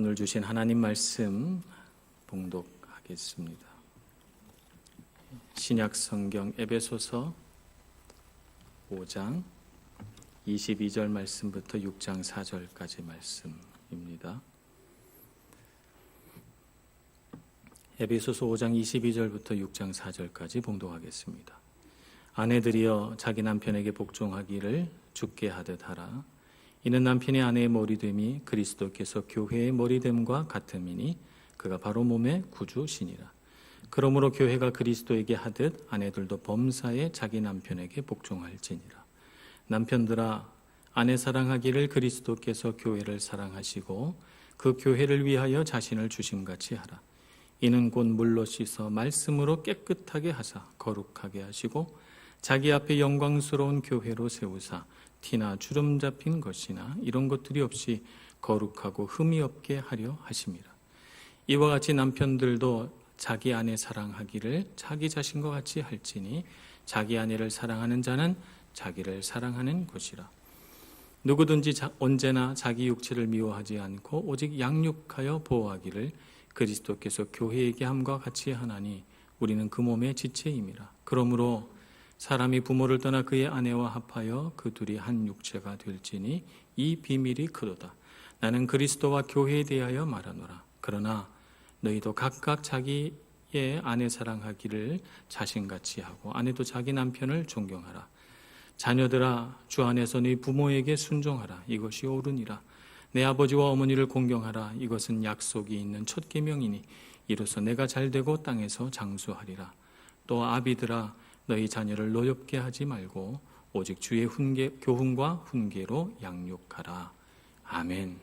오늘 주신 하나님 말씀 봉독하겠습니다. 신약 성경 에베소서 5장 22절 말씀부터 6장 4절까지 말씀입니다. 에베소서 5장 22절부터 6장 4절까지 봉독하겠습니다. 아내들이여 자기 남편에게 복종하기를 주께 하듯 하라. 이는 남편이 아내의 머리됨이 그리스도께서 교회의 머리됨과 같음이니 그가 바로 몸의 구주시니라. 그러므로 교회가 그리스도에게 하듯 아내들도 범사에 자기 남편에게 복종할지니라. 남편들아 아내 사랑하기를 그리스도께서 교회를 사랑하시고 그 교회를 위하여 자신을 주심같이 하라. 이는 곧 물로 씻어 말씀으로 깨끗하게 하사 거룩하게 하시고 자기 앞에 영광스러운 교회로 세우사 티나 주름 잡힌 것이나 이런 것들이 없이 거룩하고 흠이 없게 하려 하심이라. 이와 같이 남편들도 자기 아내 사랑하기를 자기 자신과 같이 할지니 자기 아내를 사랑하는 자는 자기를 사랑하는 것이라. 누구든지 언제나 자기 육체를 미워하지 않고 오직 양육하여 보호하기를 그리스도께서 교회에게 함과 같이 하나니 우리는 그 몸의 지체임이라. 그러므로 사람이 부모를 떠나 그의 아내와 합하여 그 둘이 한 육체가 될지니 이 비밀이 크도다. 나는 그리스도와 교회에 대하여 말하노라. 그러나 너희도 각각 자기의 아내 사랑하기를 자신같이 하고 아내도 자기 남편을 존경하라. 자녀들아 주 안에서 네 부모에게 순종하라. 이것이 옳으니라. 내 아버지와 어머니를 공경하라. 이것은 약속이 있는 첫 계명이니 이로써 내가 잘되고 땅에서 장수하리라. 또 아비들아 너희 자녀를 노엽게 하지 말고 오직 주의 교훈과 훈계로 양육하라. 아멘.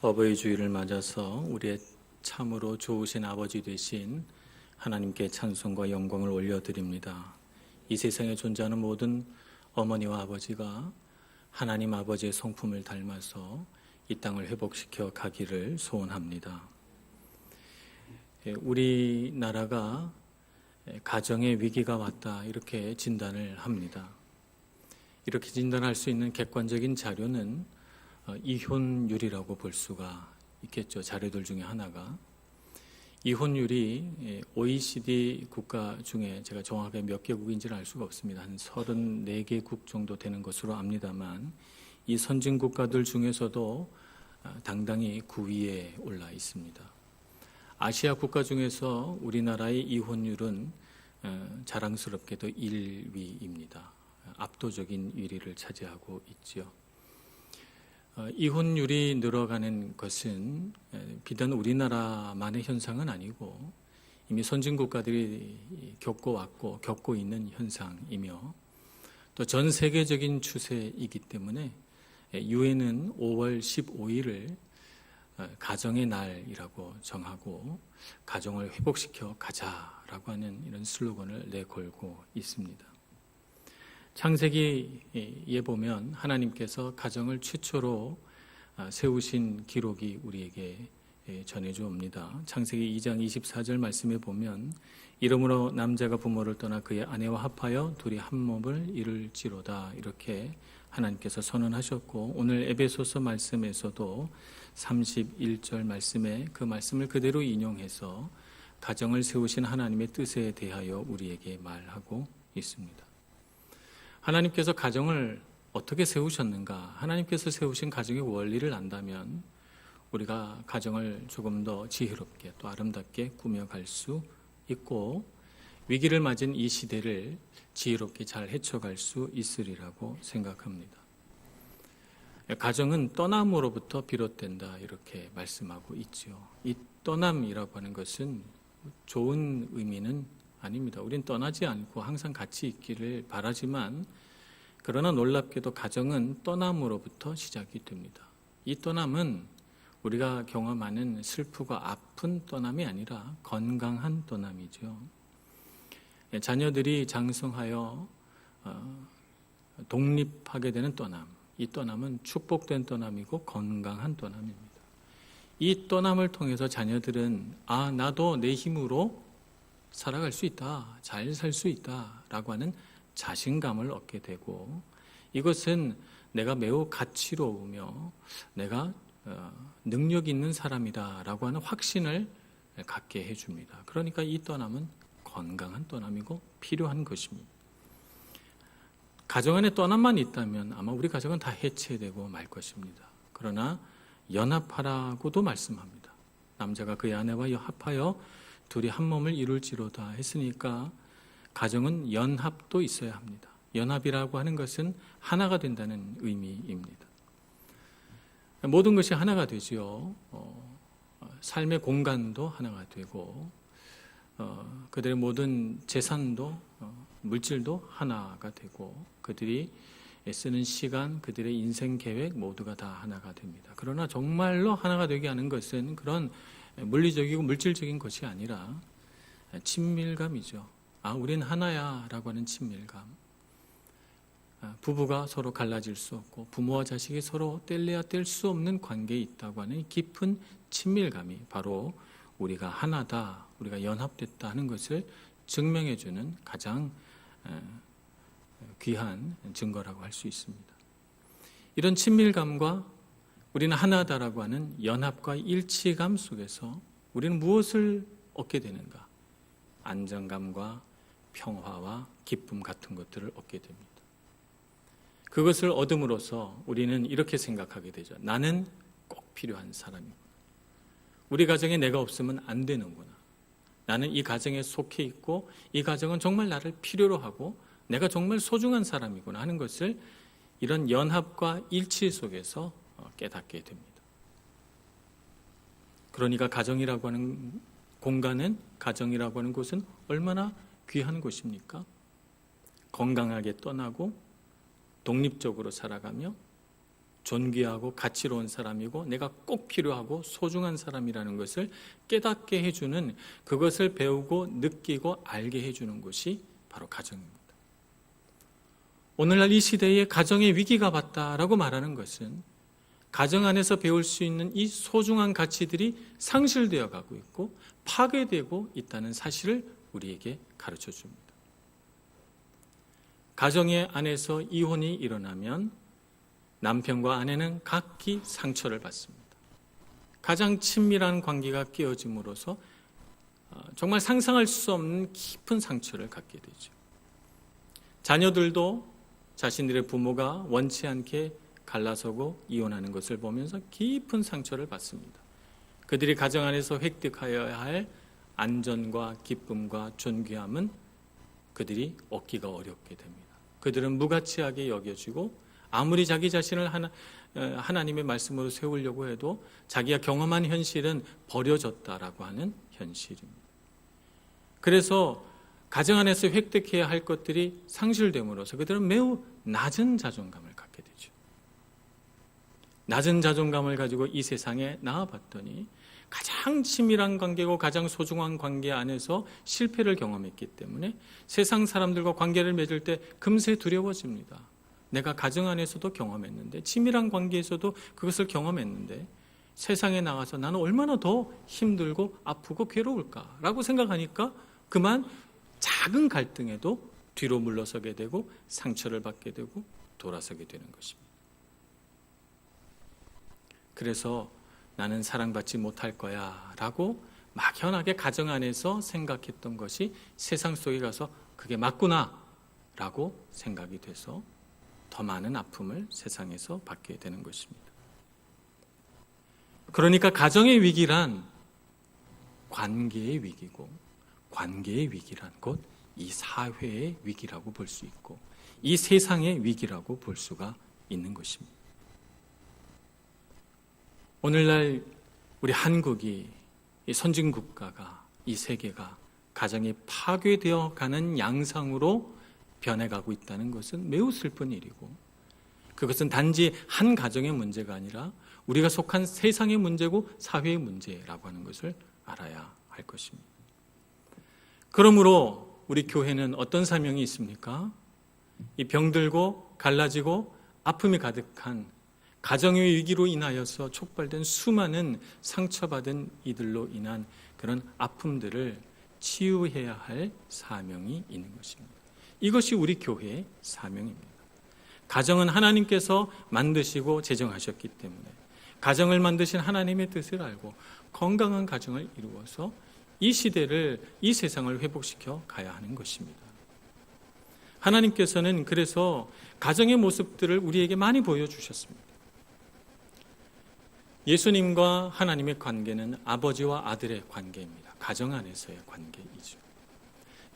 어버이 주일을 맞아서 우리의 참으로 좋으신 아버지 되신 하나님께 찬송과 영광을 올려드립니다. 이 세상에 존재하는 모든 어머니와 아버지가 하나님 아버지의 성품을 닮아서 이 땅을 회복시켜 가기를 소원합니다. 우리나라가 가정의 위기가 왔다 이렇게 진단을 합니다. 이렇게 진단할 수 있는 객관적인 자료는 이혼율이라고 볼 수가 있겠죠. 자료들 중에 하나가. 이혼율이 OECD 국가 중에 제가 정확하게 몇 개국인지는 알 수가 없습니다. 한 34개국 정도 되는 것으로 압니다만 이 선진 국가들 중에서도 당당히 9위에 올라 있습니다. 아시아 국가 중에서 우리나라의 이혼율은 자랑스럽게도 1위입니다. 압도적인 1위를 차지하고 있죠. 이혼율이 늘어가는 것은 비단 우리나라만의 현상은 아니고 이미 선진 국가들이 겪어왔고 겪고 있는 현상이며 또 전 세계적인 추세이기 때문에 유엔은 5월 15일을 가정의 날이라고 정하고 가정을 회복시켜 가자라고 하는 이런 슬로건을 내걸고 있습니다. 창세기에 보면 하나님께서 가정을 최초로 세우신 기록이 우리에게 전해주옵니다. 창세기 2장 24절 말씀에 보면 이러므로 남자가 부모를 떠나 그의 아내와 합하여 둘이 한 몸을 이룰지로다 이렇게 하나님께서 선언하셨고 오늘 에베소서 말씀에서도 31절 말씀에 그 말씀을 그대로 인용해서 가정을 세우신 하나님의 뜻에 대하여 우리에게 말하고 있습니다. 하나님께서 가정을 어떻게 세우셨는가? 하나님께서 세우신 가정의 원리를 안다면 우리가 가정을 조금 더 지혜롭게 또 아름답게 꾸며갈 수 있고 위기를 맞은 이 시대를 지혜롭게 잘 헤쳐갈 수 있으리라고 생각합니다. 가정은 떠남으로부터 비롯된다 이렇게 말씀하고 있죠. 이 떠남이라고 하는 것은 좋은 의미는 아닙니다. 우린 떠나지 않고 항상 같이 있기를 바라지만 그러나 놀랍게도 가정은 떠남으로부터 시작이 됩니다. 이 떠남은 우리가 경험하는 슬프고 아픈 떠남이 아니라 건강한 떠남이죠. 자녀들이 장성하여 독립하게 되는 떠남, 이 떠남은 축복된 떠남이고 건강한 떠남입니다. 이 떠남을 통해서 자녀들은 나도 내 힘으로 살아갈 수 있다, 잘 살 수 있다라고 하는 자신감을 얻게 되고 이것은 내가 매우 가치로우며 내가 능력 있는 사람이다라고 하는 확신을 갖게 해줍니다. 그러니까 이 떠남은 건강한 떠남이고 필요한 것입니다. 가정 안에 떠남만 있다면 아마 우리 가정은 다 해체되고 말 것입니다. 그러나 연합하라고도 말씀합니다. 남자가 그의 아내와 합하여 둘이 한 몸을 이룰지로다 했으니까 가정은 연합도 있어야 합니다. 연합이라고 하는 것은 하나가 된다는 의미입니다. 모든 것이 하나가 되지요. 삶의 공간도 하나가 되고 그들의 모든 재산도 물질도 하나가 되고 그들이 쓰는 시간, 그들의 인생 계획 모두가 다 하나가 됩니다. 그러나 정말로 하나가 되게 하는 것은 그런 물리적이고 물질적인 것이 아니라 친밀감이죠. 우린 하나야 라고 하는 친밀감. 부부가 서로 갈라질 수 없고 부모와 자식이 서로 뗄래야 뗄 수 없는 관계에 있다고 하는 깊은 친밀감이 바로 우리가 하나다, 우리가 연합됐다 하는 것을 증명해주는 가장 귀한 증거라고 할 수 있습니다. 이런 친밀감과 우리는 하나다라고 하는 연합과 일치감 속에서 우리는 무엇을 얻게 되는가? 안정감과 평화와 기쁨 같은 것들을 얻게 됩니다. 그것을 얻음으로써 우리는 이렇게 생각하게 되죠. 나는 꼭 필요한 사람이구나. 우리 가정에 내가 없으면 안 되는구나. 나는 이 가정에 속해 있고 이 가정은 정말 나를 필요로 하고 내가 정말 소중한 사람이구나 하는 것을 이런 연합과 일치 속에서 깨닫게 됩니다. 그러니까 가정이라고 하는 공간은, 가정이라고 하는 곳은 얼마나 귀한 곳입니까? 건강하게 떠나고 독립적으로 살아가며 존귀하고 가치로운 사람이고 내가 꼭 필요하고 소중한 사람이라는 것을 깨닫게 해주는, 그것을 배우고 느끼고 알게 해주는 곳이 바로 가정입니다. 오늘날 이 시대에 가정의 위기가 왔다라고 말하는 것은 가정 안에서 배울 수 있는 이 소중한 가치들이 상실되어 가고 있고 파괴되고 있다는 사실을 우리에게 가르쳐 줍니다. 가정의 안에서 이혼이 일어나면 남편과 아내는 각기 상처를 받습니다. 가장 친밀한 관계가 깨어짐으로써 정말 상상할 수 없는 깊은 상처를 갖게 되죠. 자녀들도 자신들의 부모가 원치 않게 갈라서고 이혼하는 것을 보면서 깊은 상처를 받습니다. 그들이 가정 안에서 획득하여야 할 안전과 기쁨과 존귀함은 그들이 얻기가 어렵게 됩니다. 그들은 무가치하게 여겨지고 아무리 자기 자신을 하나님의 말씀으로 세우려고 해도 자기가 경험한 현실은 버려졌다라고 하는 현실입니다. 그래서 가정 안에서 획득해야 할 것들이 상실됨으로써 그들은 매우 낮은 자존감을 갖게 되죠. 낮은 자존감을 가지고 이 세상에 나와봤더니 가장 친밀한 관계고 가장 소중한 관계 안에서 실패를 경험했기 때문에 세상 사람들과 관계를 맺을 때 금세 두려워집니다. 내가 가정 안에서도 경험했는데, 친밀한 관계에서도 그것을 경험했는데 세상에 나가서 나는 얼마나 더 힘들고 아프고 괴로울까라고 생각하니까 그만 작은 갈등에도 뒤로 물러서게 되고 상처를 받게 되고 돌아서게 되는 것입니다. 그래서 나는 사랑받지 못할 거야 라고 막연하게 가정 안에서 생각했던 것이 세상 속에 가서 그게 맞구나 라고 생각이 돼서 더 많은 아픔을 세상에서 받게 되는 것입니다. 그러니까 가정의 위기란 관계의 위기고, 관계의 위기란 곧 이 사회의 위기라고 볼 수 있고 이 세상의 위기라고 볼 수가 있는 것입니다. 오늘날 우리 한국이, 이 선진국가가, 이 세계가 가정이 파괴되어 가는 양상으로 변해가고 있다는 것은 매우 슬픈 일이고, 그것은 단지 한 가정의 문제가 아니라 우리가 속한 세상의 문제고 사회의 문제라고 하는 것을 알아야 할 것입니다. 그러므로 우리 교회는 어떤 사명이 있습니까? 이 병들고 갈라지고 아픔이 가득한 가정의 위기로 인하여서 촉발된 수많은 상처받은 이들로 인한 그런 아픔들을 치유해야 할 사명이 있는 것입니다. 이것이 우리 교회의 사명입니다. 가정은 하나님께서 만드시고 제정하셨기 때문에 가정을 만드신 하나님의 뜻을 알고 건강한 가정을 이루어서 이 시대를, 이 세상을 회복시켜 가야 하는 것입니다. 하나님께서는 그래서 가정의 모습들을 우리에게 많이 보여주셨습니다. 예수님과 하나님의 관계는 아버지와 아들의 관계입니다. 가정 안에서의 관계이죠.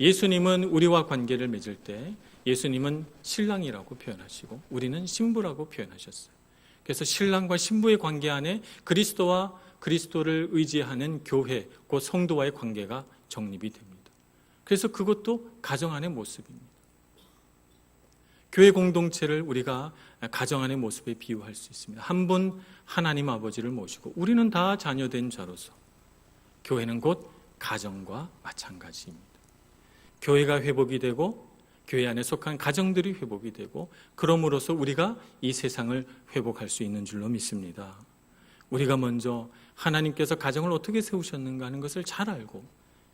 예수님은 우리와 관계를 맺을 때 예수님은 신랑이라고 표현하시고 우리는 신부라고 표현하셨어요. 그래서 신랑과 신부의 관계 안에 그리스도와 그리스도를 의지하는 교회, 곧 성도와의 관계가 정립이 됩니다. 그래서 그것도 가정 안의 모습입니다. 교회 공동체를 우리가 가정 안의 모습에 비유할 수 있습니다. 한 분 하나님 아버지를 모시고 우리는 다 자녀된 자로서 교회는 곧 가정과 마찬가지입니다. 교회가 회복이 되고 교회 안에 속한 가정들이 회복이 되고 그럼으로써 우리가 이 세상을 회복할 수 있는 줄로 믿습니다. 우리가 먼저 하나님께서 가정을 어떻게 세우셨는가 하는 것을 잘 알고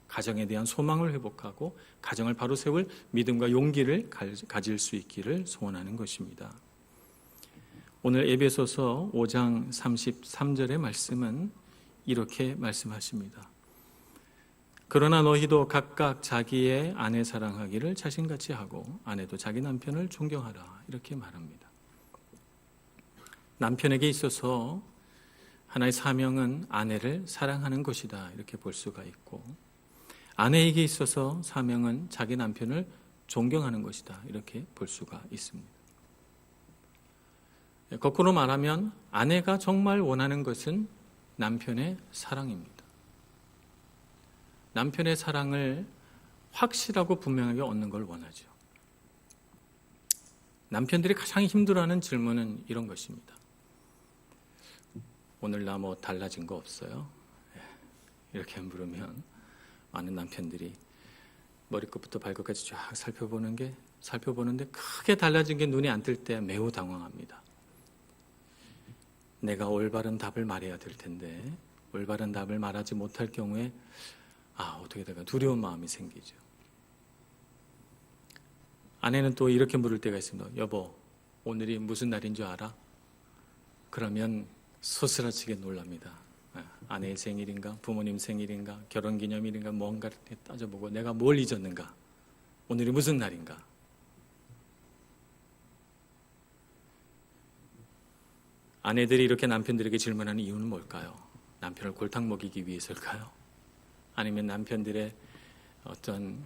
가정에 대한 소망을 회복하고 가정을 바로 세울 믿음과 용기를 가질 수 있기를 소원하는 것입니다. 오늘 에베소서 5장 33절의 말씀은 이렇게 말씀하십니다. 그러나 너희도 각각 자기의 아내 사랑하기를 자신같이 하고 아내도 자기 남편을 존경하라 이렇게 말합니다. 남편에게 있어서 하나의 사명은 아내를 사랑하는 것이다 이렇게 볼 수가 있고 아내에게 있어서 사명은 자기 남편을 존경하는 것이다 이렇게 볼 수가 있습니다. 거꾸로 말하면 아내가 정말 원하는 것은 남편의 사랑입니다. 남편의 사랑을 확실하고 분명하게 얻는 걸 원하죠. 남편들이 가장 힘들어하는 질문은 이런 것입니다. 오늘 나 뭐 달라진 거 없어요? 이렇게 물으면 많은 남편들이 머리끝부터 발끝까지 쫙 살펴보는데 크게 달라진 게 눈에 안 띌 때 매우 당황합니다. 내가 올바른 답을 말해야 될 텐데 올바른 답을 말하지 못할 경우에 어떻게 될까 두려운 마음이 생기죠. 아내는 또 이렇게 물을 때가 있습니다. 여보, 오늘이 무슨 날인 줄 알아? 그러면 소스라치게 놀랍니다. 아내의 생일인가, 부모님 생일인가, 결혼기념일인가 뭔가를 따져보고 내가 뭘 잊었는가, 오늘이 무슨 날인가. 아내들이 이렇게 남편들에게 질문하는 이유는 뭘까요? 남편을 골탕 먹이기 위해서일까요? 아니면 남편들의 어떤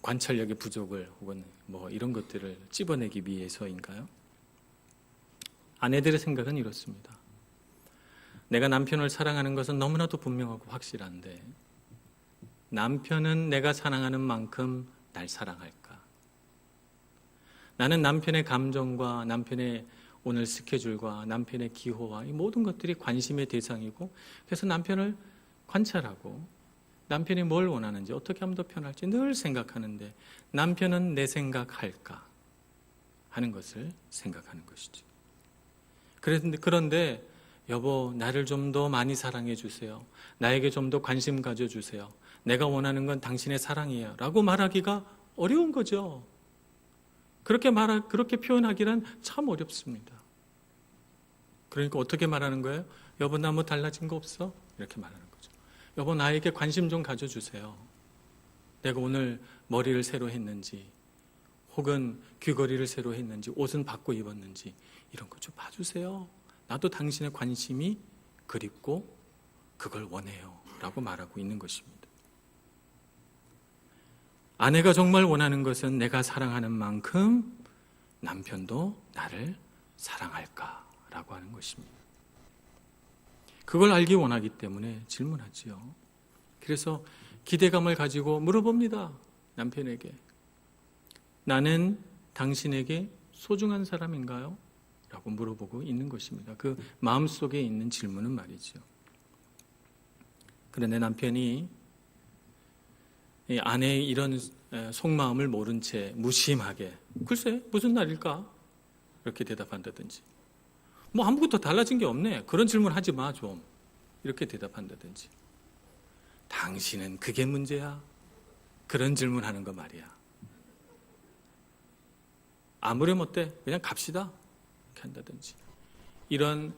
관찰력의 부족을 혹은 뭐 이런 것들을 찝어내기 위해서인가요? 아내들의 생각은 이렇습니다. 내가 남편을 사랑하는 것은 너무나도 분명하고 확실한데 남편은 내가 사랑하는 만큼 날 사랑할까? 나는 남편의 감정과 남편의 오늘 스케줄과 남편의 기호와 이 모든 것들이 관심의 대상이고 그래서 남편을 관찰하고 남편이 뭘 원하는지 어떻게 하면 더 편할지 늘 생각하는데 남편은 내 생각할까 하는 것을 생각하는 것이죠. 그런데 여보, 나를 좀 더 많이 사랑해 주세요. 나에게 좀 더 관심 가져주세요. 내가 원하는 건 당신의 사랑이에요 라고 말하기가 어려운 거죠. 그렇게 표현하기란 참 어렵습니다. 그러니까 어떻게 말하는 거예요? 여보, 나 뭐 달라진 거 없어? 이렇게 말하는 거죠. 여보, 나에게 관심 좀 가져주세요. 내가 오늘 머리를 새로 했는지 혹은 귀걸이를 새로 했는지 옷은 바꿔 입었는지 이런 거 좀 봐주세요. 나도 당신의 관심이 그립고 그걸 원해요 라고 말하고 있는 것입니다. 아내가 정말 원하는 것은 내가 사랑하는 만큼 남편도 나를 사랑할까 라고 하는 것입니다. 그걸 알기 원하기 때문에 질문하지요. 그래서 기대감을 가지고 물어봅니다. 남편에게. 나는 당신에게 소중한 사람인가요? 라고 물어보고 있는 것입니다. 그 마음속에 있는 질문은 말이죠. 그런데 남편이 아내의 이런 속마음을 모른 채 무심하게 글쎄 무슨 날일까? 이렇게 대답한다든지 뭐 아무것도 달라진 게 없네. 그런 질문 하지 마 좀. 이렇게 대답한다든지 당신은 그게 문제야? 그런 질문하는 거 말이야. 아무렴 어때? 그냥 갑시다. 이렇게 한다든지 이런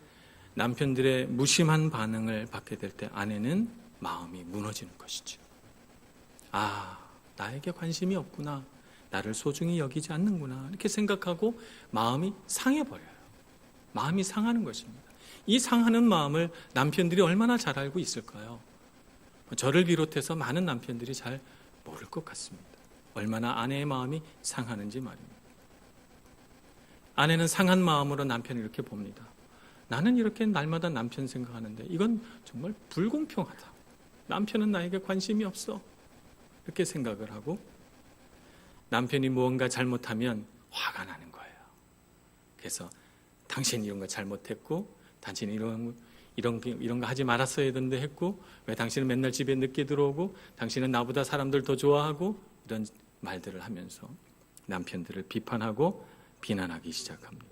남편들의 무심한 반응을 받게 될 때 아내는 마음이 무너지는 것이죠. 아, 나에게 관심이 없구나. 나를 소중히 여기지 않는구나. 이렇게 생각하고 마음이 상해버려요. 마음이 상하는 것입니다. 이 상하는 마음을 남편들이 얼마나 잘 알고 있을까요? 저를 비롯해서 많은 남편들이 잘 모를 것 같습니다. 얼마나 아내의 마음이 상하는지 말입니다. 아내는 상한 마음으로 남편을 이렇게 봅니다. 나는 이렇게 날마다 남편 생각하는데 이건 정말 불공평하다. 남편은 나에게 관심이 없어. 이렇게 생각을 하고 남편이 무언가 잘못하면 화가 나는 거예요. 그래서 당신 이런 거 잘못했고 당신 이런 거 하지 말았어야 되는데 했고 왜 당신은 맨날 집에 늦게 들어오고 당신은 나보다 사람들 더 좋아하고 이런 말들을 하면서 남편들을 비판하고 비난하기 시작합니다.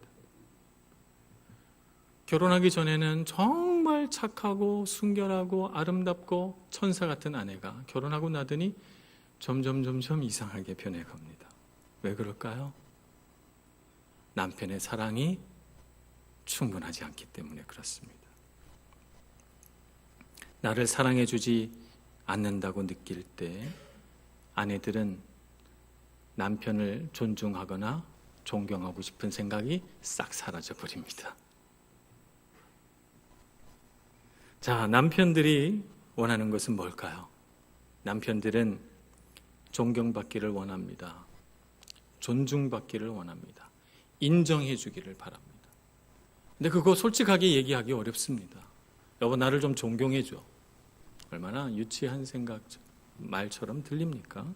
결혼하기 전에는 정말 착하고 순결하고 아름답고 천사 같은 아내가 결혼하고 나더니 점점 이상하게 변해갑니다. 왜 그럴까요? 남편의 사랑이 충분하지 않기 때문에 그렇습니다. 나를 사랑해주지 않는다고 느낄 때 아내들은 남편을 존중하거나 존경하고 싶은 생각이 싹 사라져 버립니다. 자, 남편들이 원하는 것은 뭘까요? 남편들은 존경받기를 원합니다. 존중받기를 원합니다. 인정해 주기를 바랍니다. 근데 그거 솔직하게 얘기하기 어렵습니다. 여보, 나를 좀 존경해 줘. 얼마나 유치한 생각, 말처럼 들립니까?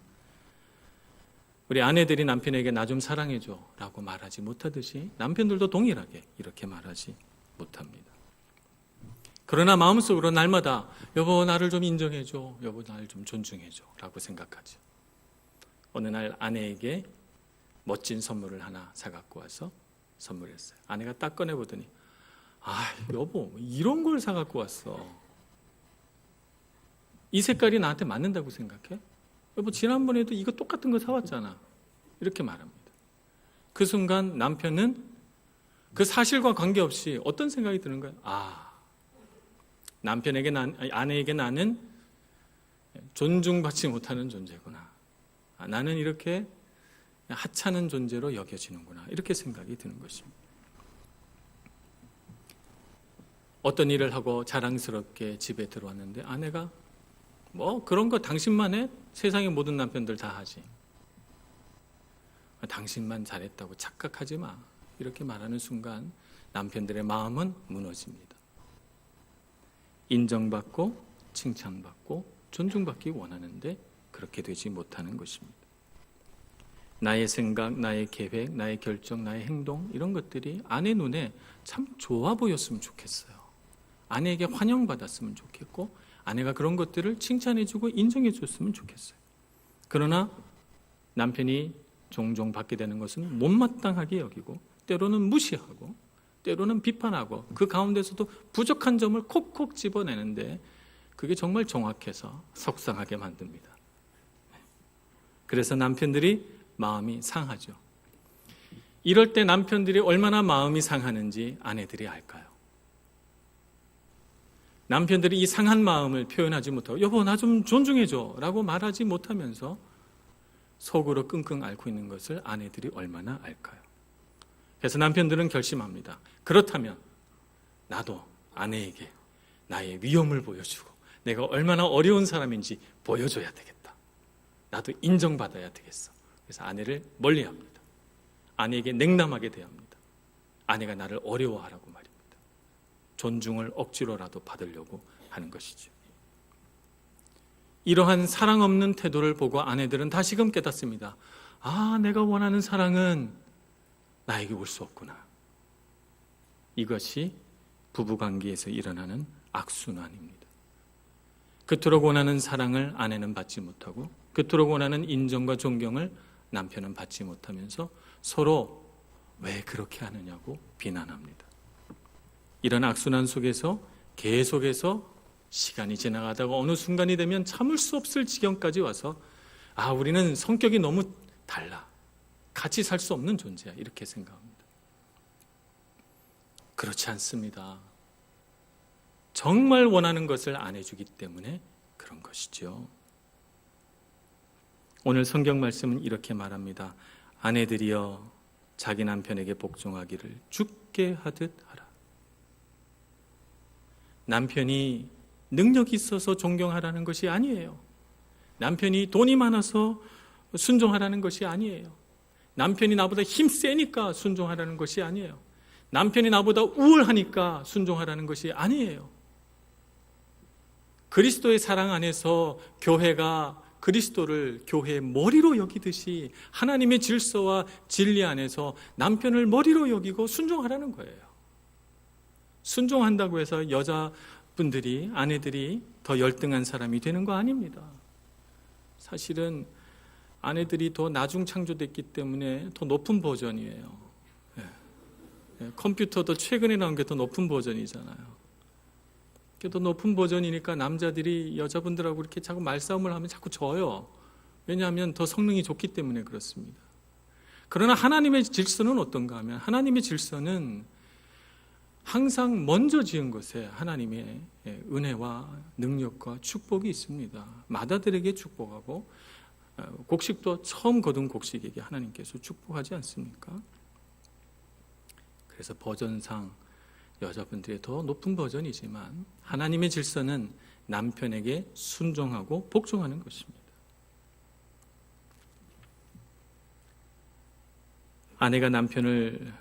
우리 아내들이 남편에게 나 좀 사랑해 줘 라고 말하지 못하듯이 남편들도 동일하게 이렇게 말하지 못합니다. 그러나 마음속으로 날마다 여보 나를 좀 인정해 줘, 여보 나를 좀 존중해 줘 라고 생각하죠. 어느 날 아내에게 멋진 선물을 하나 사갖고 와서 선물했어요. 아내가 딱 꺼내보더니 아 여보 이런 걸 사갖고 왔어. 이 색깔이 나한테 맞는다고 생각해? 여보 지난번에도 이거 똑같은 거 사왔잖아. 이렇게 말합니다. 그 순간 남편은 그 사실과 관계없이 어떤 생각이 드는 거예요? 아내에게 나는 존중받지 못하는 존재구나. 나는 이렇게 하찮은 존재로 여겨지는구나. 이렇게 생각이 드는 것입니다. 어떤 일을 하고 자랑스럽게 집에 들어왔는데 아내가 뭐 그런 거 당신만 해? 세상의 모든 남편들 다 하지. 당신만 잘했다고 착각하지 마. 이렇게 말하는 순간 남편들의 마음은 무너집니다. 인정받고 칭찬받고 존중받기 원하는데 그렇게 되지 못하는 것입니다. 나의 생각, 나의 계획, 나의 결정, 나의 행동 이런 것들이 아내 눈에 참 좋아 보였으면 좋겠어요. 아내에게 환영받았으면 좋겠고 아내가 그런 것들을 칭찬해주고 인정해줬으면 좋겠어요. 그러나 남편이 종종 받게 되는 것은 못마땅하게 여기고 때로는 무시하고 때로는 비판하고 그 가운데서도 부족한 점을 콕콕 집어내는데 그게 정말 정확해서 속상하게 만듭니다. 그래서 남편들이 마음이 상하죠. 이럴 때 남편들이 얼마나 마음이 상하는지 아내들이 알까요? 남편들이 이 상한 마음을 표현하지 못하고 여보 나 좀 존중해줘 라고 말하지 못하면서 속으로 끙끙 앓고 있는 것을 아내들이 얼마나 알까요? 그래서 남편들은 결심합니다. 그렇다면 나도 아내에게 나의 위엄을 보여주고 내가 얼마나 어려운 사람인지 보여줘야 되겠다. 나도 인정받아야 되겠어. 그래서 아내를 멀리합니다. 아내에게 냉담하게 대합니다. 아내가 나를 어려워하라고 말입니다. 존중을 억지로라도 받으려고 하는 것이죠. 이러한 사랑 없는 태도를 보고 아내들은 다시금 깨닫습니다. 내가 원하는 사랑은 나에게 올 수 없구나. 이것이 부부관계에서 일어나는 악순환입니다. 그토록 원하는 사랑을 아내는 받지 못하고 그토록 원하는 인정과 존경을 남편은 받지 못하면서 서로 왜 그렇게 하느냐고 비난합니다. 이런 악순환 속에서 계속해서 시간이 지나가다가 어느 순간이 되면 참을 수 없을 지경까지 와서 우리는 성격이 너무 달라. 같이 살 수 없는 존재야. 이렇게 생각합니다. 그렇지 않습니다. 정말 원하는 것을 안 해주기 때문에 그런 것이죠. 오늘 성경 말씀은 이렇게 말합니다. 아내들이여 자기 남편에게 복종하기를 주께 하듯 하라. 남편이 능력이 있어서 존경하라는 것이 아니에요. 남편이 돈이 많아서 순종하라는 것이 아니에요. 남편이 나보다 힘 세니까 순종하라는 것이 아니에요. 남편이 나보다 우월하니까 순종하라는 것이 아니에요. 그리스도의 사랑 안에서 교회가 그리스도를 교회의 머리로 여기듯이 하나님의 질서와 진리 안에서 남편을 머리로 여기고 순종하라는 거예요. 순종한다고 해서 여자분들이, 아내들이 더 열등한 사람이 되는 거 아닙니다. 사실은 아내들이 더 나중 창조됐기 때문에 더 높은 버전이에요. 컴퓨터도 최근에 나온 게 더 높은 버전이잖아요. 더 높은 버전이니까 남자들이 여자분들하고 이렇게 자꾸 말싸움을 하면 자꾸 져요. 왜냐하면 더 성능이 좋기 때문에 그렇습니다. 그러나 하나님의 질서는 어떤가 하면 하나님의 질서는 항상 먼저 지은 것에 하나님의 은혜와 능력과 축복이 있습니다. 마다들에게 축복하고 곡식도 처음 거둔 곡식에게 하나님께서 축복하지 않습니까? 그래서 버전상 여자분들이 더 높은 버전이지만 하나님의 질서는 남편에게 순종하고 복종하는 것입니다. 아내가 남편을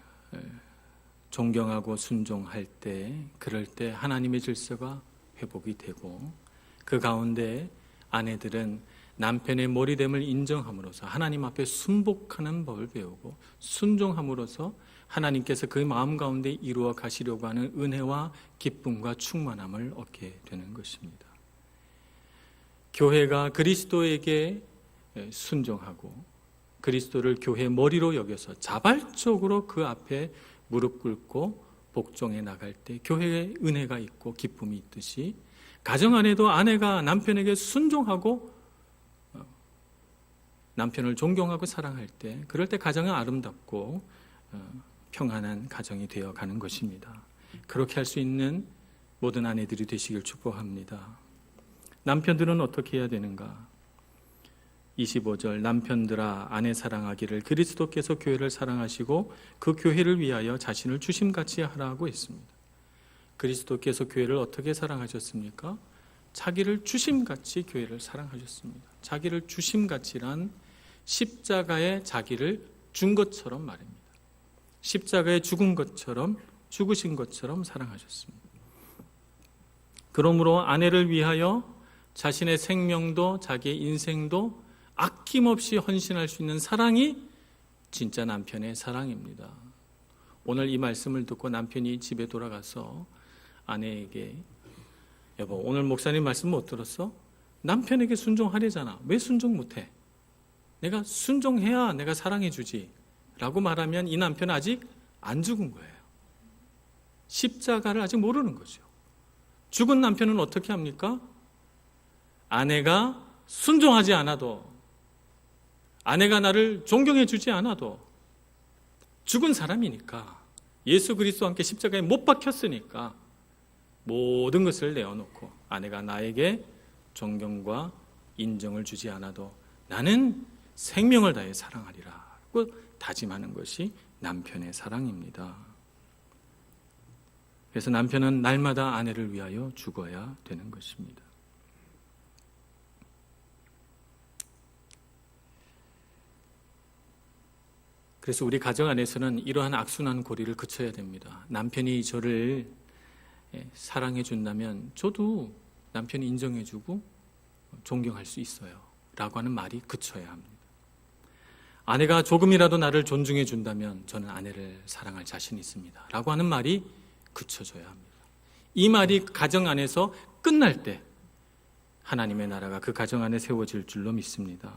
존경하고 순종할 때, 그럴 때 하나님의 질서가 회복이 되고, 그 가운데 아내들은 남편의 머리됨을 인정함으로써 하나님 앞에 순복하는 법을 배우고, 순종함으로써 하나님께서 그 마음 가운데 이루어 가시려고 하는 은혜와 기쁨과 충만함을 얻게 되는 것입니다. 교회가 그리스도에게 순종하고 그리스도를 교회의 머리로 여겨서 자발적으로 그 앞에 무릎 꿇고 복종해 나갈 때 교회의 은혜가 있고 기쁨이 있듯이 가정 안에도 아내가 남편에게 순종하고 남편을 존경하고 사랑할 때, 그럴 때 가정은 아름답고 평안한 가정이 되어가는 것입니다. 그렇게 할 수 있는 모든 아내들이 되시길 축복합니다. 남편들은 어떻게 해야 되는가? 25절, 남편들아 아내 사랑하기를 그리스도께서 교회를 사랑하시고 그 교회를 위하여 자신을 주심같이 하라고 했습니다. 그리스도께서 교회를 어떻게 사랑하셨습니까? 자기를 주심같이 교회를 사랑하셨습니다. 자기를 주심같이란 십자가에 자기를 준 것처럼 말입니다. 십자가에 죽은 것처럼, 죽으신 것처럼 사랑하셨습니다. 그러므로 아내를 위하여 자신의 생명도 자기의 인생도 아낌없이 헌신할 수 있는 사랑이 진짜 남편의 사랑입니다. 오늘 이 말씀을 듣고 남편이 집에 돌아가서 아내에게, 여보 오늘 목사님 말씀 못 들었어? 남편에게 순종하려잖아. 왜 순종 못해? 내가 순종해야 내가 사랑해 주지 라고 말하면 이 남편은 아직 안 죽은 거예요. 십자가를 아직 모르는 거죠. 죽은 남편은 어떻게 합니까? 아내가 순종하지 않아도, 아내가 나를 존경해 주지 않아도, 죽은 사람이니까, 예수 그리스도와 함께 십자가에 못 박혔으니까 모든 것을 내어놓고 아내가 나에게 존경과 인정을 주지 않아도 나는 생명을 다해 사랑하리라 고 다짐하는 것이 남편의 사랑입니다. 그래서 남편은 날마다 아내를 위하여 죽어야 되는 것입니다. 그래서 우리 가정 안에서는 이러한 악순환 고리를 그쳐야 됩니다. 남편이 저를 사랑해 준다면 저도 남편이 인정해 주고 존경할 수 있어요 라고 하는 말이 그쳐야 합니다. 아내가 조금이라도 나를 존중해 준다면 저는 아내를 사랑할 자신이 있습니다 라고 하는 말이 그쳐져야 합니다. 이 말이 가정 안에서 끝날 때 하나님의 나라가 그 가정 안에 세워질 줄로 믿습니다.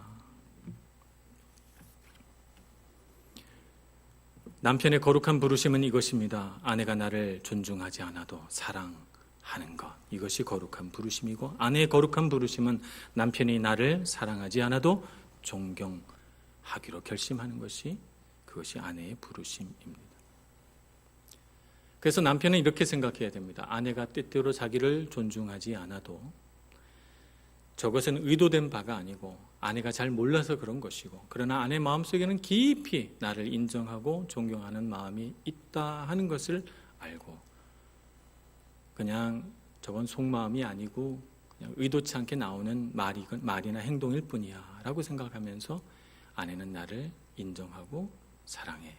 남편의 거룩한 부르심은 이것입니다. 아내가 나를 존중하지 않아도 사랑하는 것, 이것이 거룩한 부르심이고, 아내의 거룩한 부르심은 남편이 나를 사랑하지 않아도 존경하기로 결심하는 것이, 그것이 아내의 부르심입니다. 그래서 남편은 이렇게 생각해야 됩니다. 아내가 때때로 자기를 존중하지 않아도 저것은 의도된 바가 아니고 아내가 잘 몰라서 그런 것이고, 그러나 아내 마음속에는 깊이 나를 인정하고 존경하는 마음이 있다 하는 것을 알고, 그냥 저건 속마음이 아니고 그냥 의도치 않게 나오는 말이나 행동일 뿐이야 라고 생각하면서 아내는 나를 인정하고 사랑해.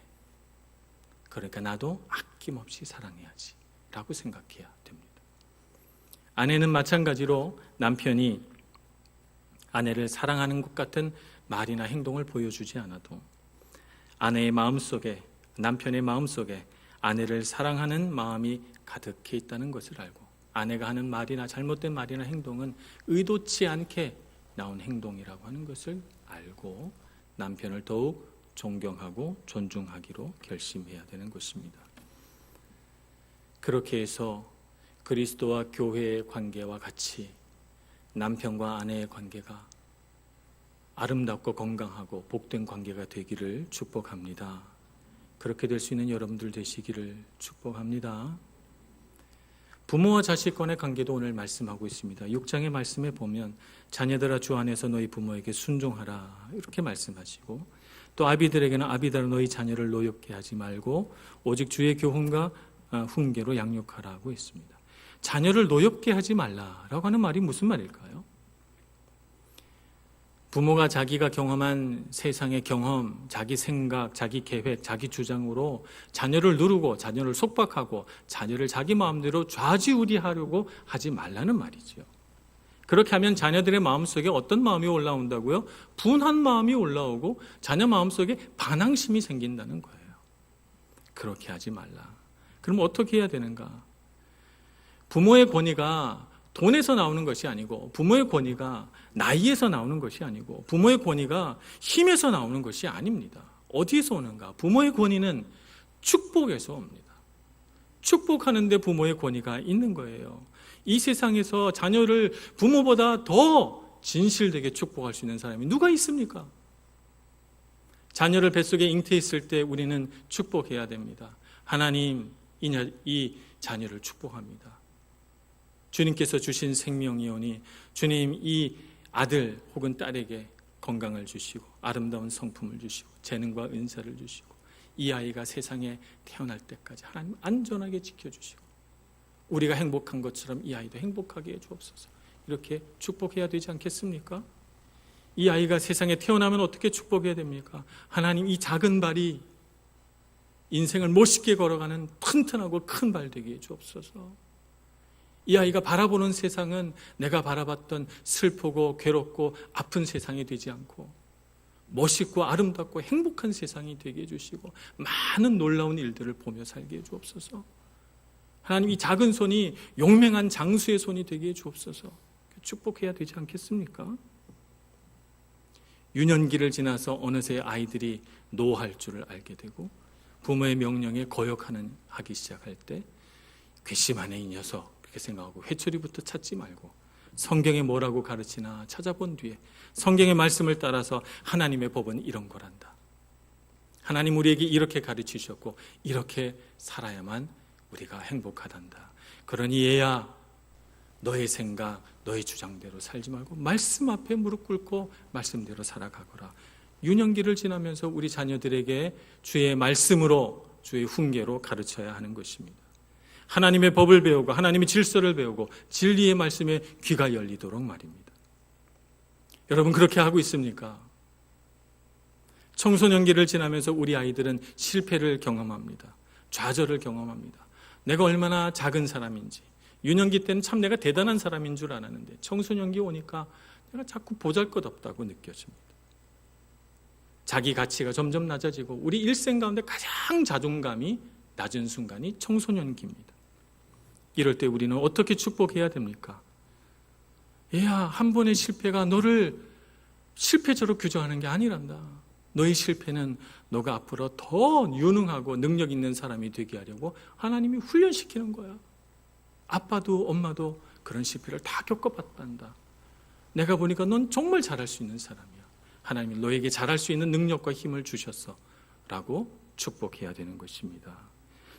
그러니까 나도 아낌없이 사랑해야지 라고 생각해야 됩니다. 아내는 마찬가지로 남편이 아내를 사랑하는 것 같은 말이나 행동을 보여주지 않아도 아내의 마음속에, 남편의 마음속에 아내를 사랑하는 마음이 가득해 있다는 것을 알고, 아내가 하는 말이나 잘못된 말이나 행동은 의도치 않게 나온 행동이라고 하는 것을 알고 남편을 더욱 존경하고 존중하기로 결심해야 되는 것입니다. 그렇게 해서 그리스도와 교회의 관계와 같이 남편과 아내의 관계가 아름답고 건강하고 복된 관계가 되기를 축복합니다. 그렇게 될 수 있는 여러분들 되시기를 축복합니다. 부모와 자식 간의 관계도 오늘 말씀하고 있습니다. 6장의 말씀에 보면 자녀들아 주 안에서 너희 부모에게 순종하라 이렇게 말씀하시고, 또 아비들에게는 아비들아 너희 자녀를 노엽게 하지 말고 오직 주의 교훈과 훈계로 양육하라고 했습니다. 자녀를 노엽게 하지 말라라고 하는 말이 무슨 말일까요? 부모가 자기가 경험한 세상의 경험, 자기 생각, 자기 계획, 자기 주장으로 자녀를 누르고 자녀를 속박하고 자녀를 자기 마음대로 좌지우지하려고 하지 말라는 말이죠. 그렇게 하면 자녀들의 마음속에 어떤 마음이 올라온다고요? 분한 마음이 올라오고 자녀 마음속에 반항심이 생긴다는 거예요. 그렇게 하지 말라. 그럼 어떻게 해야 되는가? 부모의 권위가 돈에서 나오는 것이 아니고, 부모의 권위가 나이에서 나오는 것이 아니고, 부모의 권위가 힘에서 나오는 것이 아닙니다. 어디에서 오는가? 부모의 권위는 축복에서 옵니다. 축복하는데 부모의 권위가 있는 거예요. 이 세상에서 자녀를 부모보다 더 진실되게 축복할 수 있는 사람이 누가 있습니까? 자녀를 뱃속에 잉태했을 때 우리는 축복해야 됩니다. 하나님, 이 자녀를 축복합니다. 주님께서 주신 생명이오니 주님 이 아들 혹은 딸에게 건강을 주시고 아름다운 성품을 주시고 재능과 은사를 주시고 이 아이가 세상에 태어날 때까지 하나님 안전하게 지켜주시고 우리가 행복한 것처럼 이 아이도 행복하게 해주옵소서. 이렇게 축복해야 되지 않겠습니까? 이 아이가 세상에 태어나면 어떻게 축복해야 됩니까? 하나님 이 작은 발이 인생을 멋있게 걸어가는 튼튼하고 큰 발 되게 해주옵소서. 이 아이가 바라보는 세상은 내가 바라봤던 슬프고 괴롭고 아픈 세상이 되지 않고 멋있고 아름답고 행복한 세상이 되게 해주시고 많은 놀라운 일들을 보며 살게 해주옵소서. 하나님 이 작은 손이 용맹한 장수의 손이 되게 해주옵소서. 축복해야 되지 않겠습니까? 유년기를 지나서 어느새 아이들이 노할 줄을 알게 되고 부모의 명령에 하기 시작할 때 괘씸하네 이 녀석 그렇게 생각하고 회초리부터 찾지 말고 성경에 뭐라고 가르치나 찾아본 뒤에 성경의 말씀을 따라서 하나님의 법은 이런 거란다. 하나님 우리에게 이렇게 가르치셨고 이렇게 살아야만 우리가 행복하단다. 그러니 얘야 너의 생각, 너의 주장대로 살지 말고 말씀 앞에 무릎 꿇고 말씀대로 살아가거라. 유년기를 지나면서 우리 자녀들에게 주의 말씀으로 주의 훈계로 가르쳐야 하는 것입니다. 하나님의 법을 배우고 하나님의 질서를 배우고 진리의 말씀에 귀가 열리도록 말입니다. 여러분 그렇게 하고 있습니까? 청소년기를 지나면서 우리 아이들은 실패를 경험합니다. 좌절을 경험합니다. 내가 얼마나 작은 사람인지 유년기 때는 참 내가 대단한 사람인 줄 알았는데 청소년기 오니까 내가 자꾸 보잘것없다고 느껴집니다. 자기 가치가 점점 낮아지고 우리 일생 가운데 가장 자존감이 낮은 순간이 청소년기입니다. 이럴 때 우리는 어떻게 축복해야 됩니까? 얘야 한 번의 실패가 너를 실패자로 규정하는 게 아니란다. 너의 실패는 너가 앞으로 더 유능하고 능력 있는 사람이 되게 하려고 하나님이 훈련시키는 거야. 아빠도 엄마도 그런 실패를 다 겪어봤단다. 내가 보니까 넌 정말 잘할 수 있는 사람이야. 하나님이 너에게 잘할 수 있는 능력과 힘을 주셨어 라고 축복해야 되는 것입니다.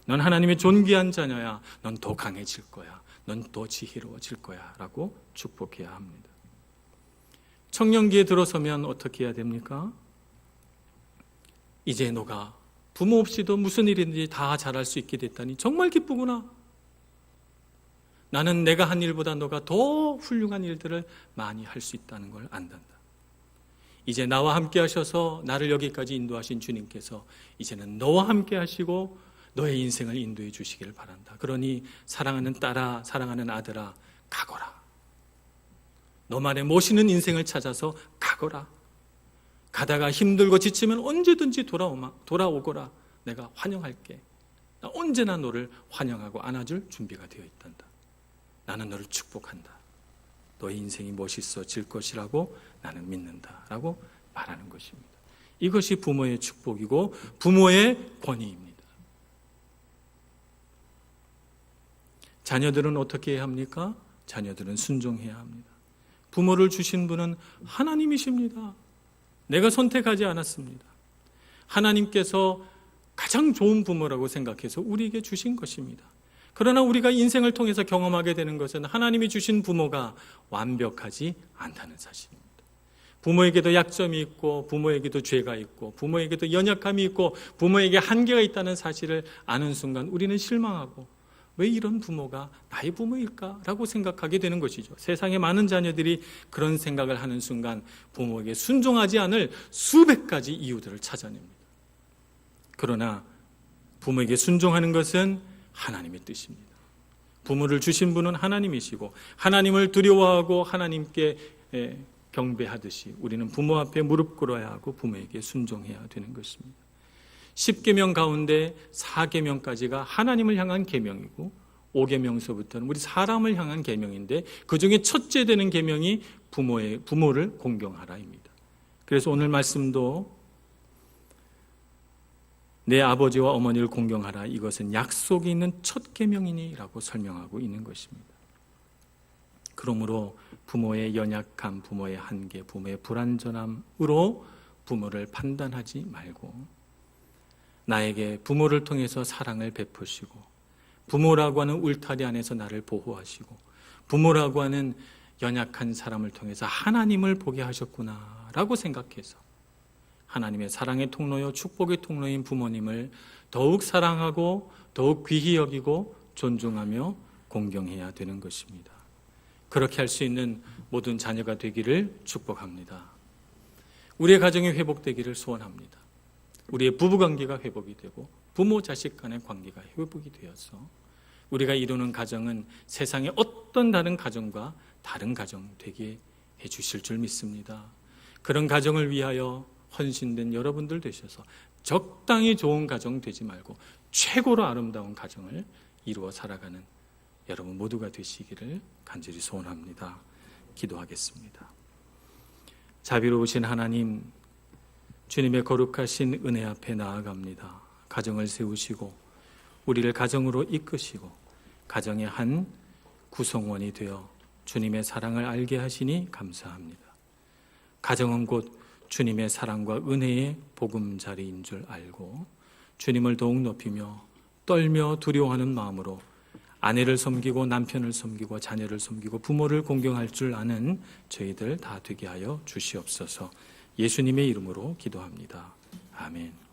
넌 하나님의 존귀한 자녀야. 넌 더 강해질 거야. 넌 더 지혜로워질 거야. 라고 축복해야 합니다. 청년기에 들어서면 어떻게 해야 됩니까? 이제 너가 부모 없이도 무슨 일이든지 다 잘할 수 있게 됐다니 정말 기쁘구나. 나는 내가 한 일보다 너가 더 훌륭한 일들을 많이 할 수 있다는 걸 안단다. 이제 나와 함께 하셔서 나를 여기까지 인도하신 주님께서 이제는 너와 함께 하시고 너의 인생을 인도해 주시기를 바란다. 그러니 사랑하는 딸아, 사랑하는 아들아, 가거라. 너만의 멋있는 인생을 찾아서 가거라. 가다가 힘들고 지치면 언제든지 돌아오거라. 내가 환영할게. 나 언제나 너를 환영하고 안아줄 준비가 되어 있단다. 나는 너를 축복한다. 너의 인생이 멋있어질 것이라고 나는 믿는다. 라고 말하는 것입니다. 이것이 부모의 축복이고 부모의 권위입니다. 자녀들은 어떻게 해야 합니까? 자녀들은 순종해야 합니다. 부모를 주신 분은 하나님이십니다. 내가 선택하지 않았습니다. 하나님께서 가장 좋은 부모라고 생각해서 우리에게 주신 것입니다. 그러나 우리가 인생을 통해서 경험하게 되는 것은 하나님이 주신 부모가 완벽하지 않다는 사실입니다. 부모에게도 약점이 있고 부모에게도 죄가 있고 부모에게도 연약함이 있고 부모에게 한계가 있다는 사실을 아는 순간 우리는 실망하고 왜 이런 부모가 나의 부모일까라고 생각하게 되는 것이죠. 세상의 많은 자녀들이 그런 생각을 하는 순간 부모에게 순종하지 않을 수백 가지 이유들을 찾아냅니다. 그러나 부모에게 순종하는 것은 하나님의 뜻입니다. 부모를 주신 분은 하나님이시고 하나님을 두려워하고 하나님께 경배하듯이 우리는 부모 앞에 무릎 꿇어야 하고 부모에게 순종해야 되는 것입니다. 10계명 가운데 4계명까지가 하나님을 향한 계명이고 5계명서부터는 우리 사람을 향한 계명인데 그중에 첫째 되는 계명이 부모를 공경하라입니다. 그래서 오늘 말씀도 내 아버지와 어머니를 공경하라, 이것은 약속이 있는 첫 계명이니라고 설명하고 있는 것입니다. 그러므로 부모의 연약함, 부모의 한계, 부모의 불완전함으로 부모를 판단하지 말고 나에게 부모를 통해서 사랑을 베푸시고 부모라고 하는 울타리 안에서 나를 보호하시고 부모라고 하는 연약한 사람을 통해서 하나님을 보게 하셨구나 라고 생각해서 하나님의 사랑의 통로요 축복의 통로인 부모님을 더욱 사랑하고 더욱 귀히 여기고 존중하며 공경해야 되는 것입니다. 그렇게 할 수 있는 모든 자녀가 되기를 축복합니다. 우리의 가정이 회복되기를 소원합니다. 우리의 부부관계가 회복이 되고 부모 자식 간의 관계가 회복이 되어서 우리가 이루는 가정은 세상의 어떤 다른 가정과 다른 가정 되게 해주실 줄 믿습니다. 그런 가정을 위하여 헌신된 여러분들 되셔서 적당히 좋은 가정 되지 말고 최고로 아름다운 가정을 이루어 살아가는 여러분 모두가 되시기를 간절히 소원합니다. 기도하겠습니다. 자비로우신 하나님, 주님의 거룩하신 은혜 앞에 나아갑니다. 가정을 세우시고 우리를 가정으로 이끄시고 가정의 한 구성원이 되어 주님의 사랑을 알게 하시니 감사합니다. 가정은 곧 주님의 사랑과 은혜의 보금자리인 줄 알고 주님을 더욱 높이며 떨며 두려워하는 마음으로 아내를 섬기고 남편을 섬기고 자녀를 섬기고 부모를 공경할 줄 아는 저희들 다 되게 하여 주시옵소서. 예수님의 이름으로 기도합니다. 아멘.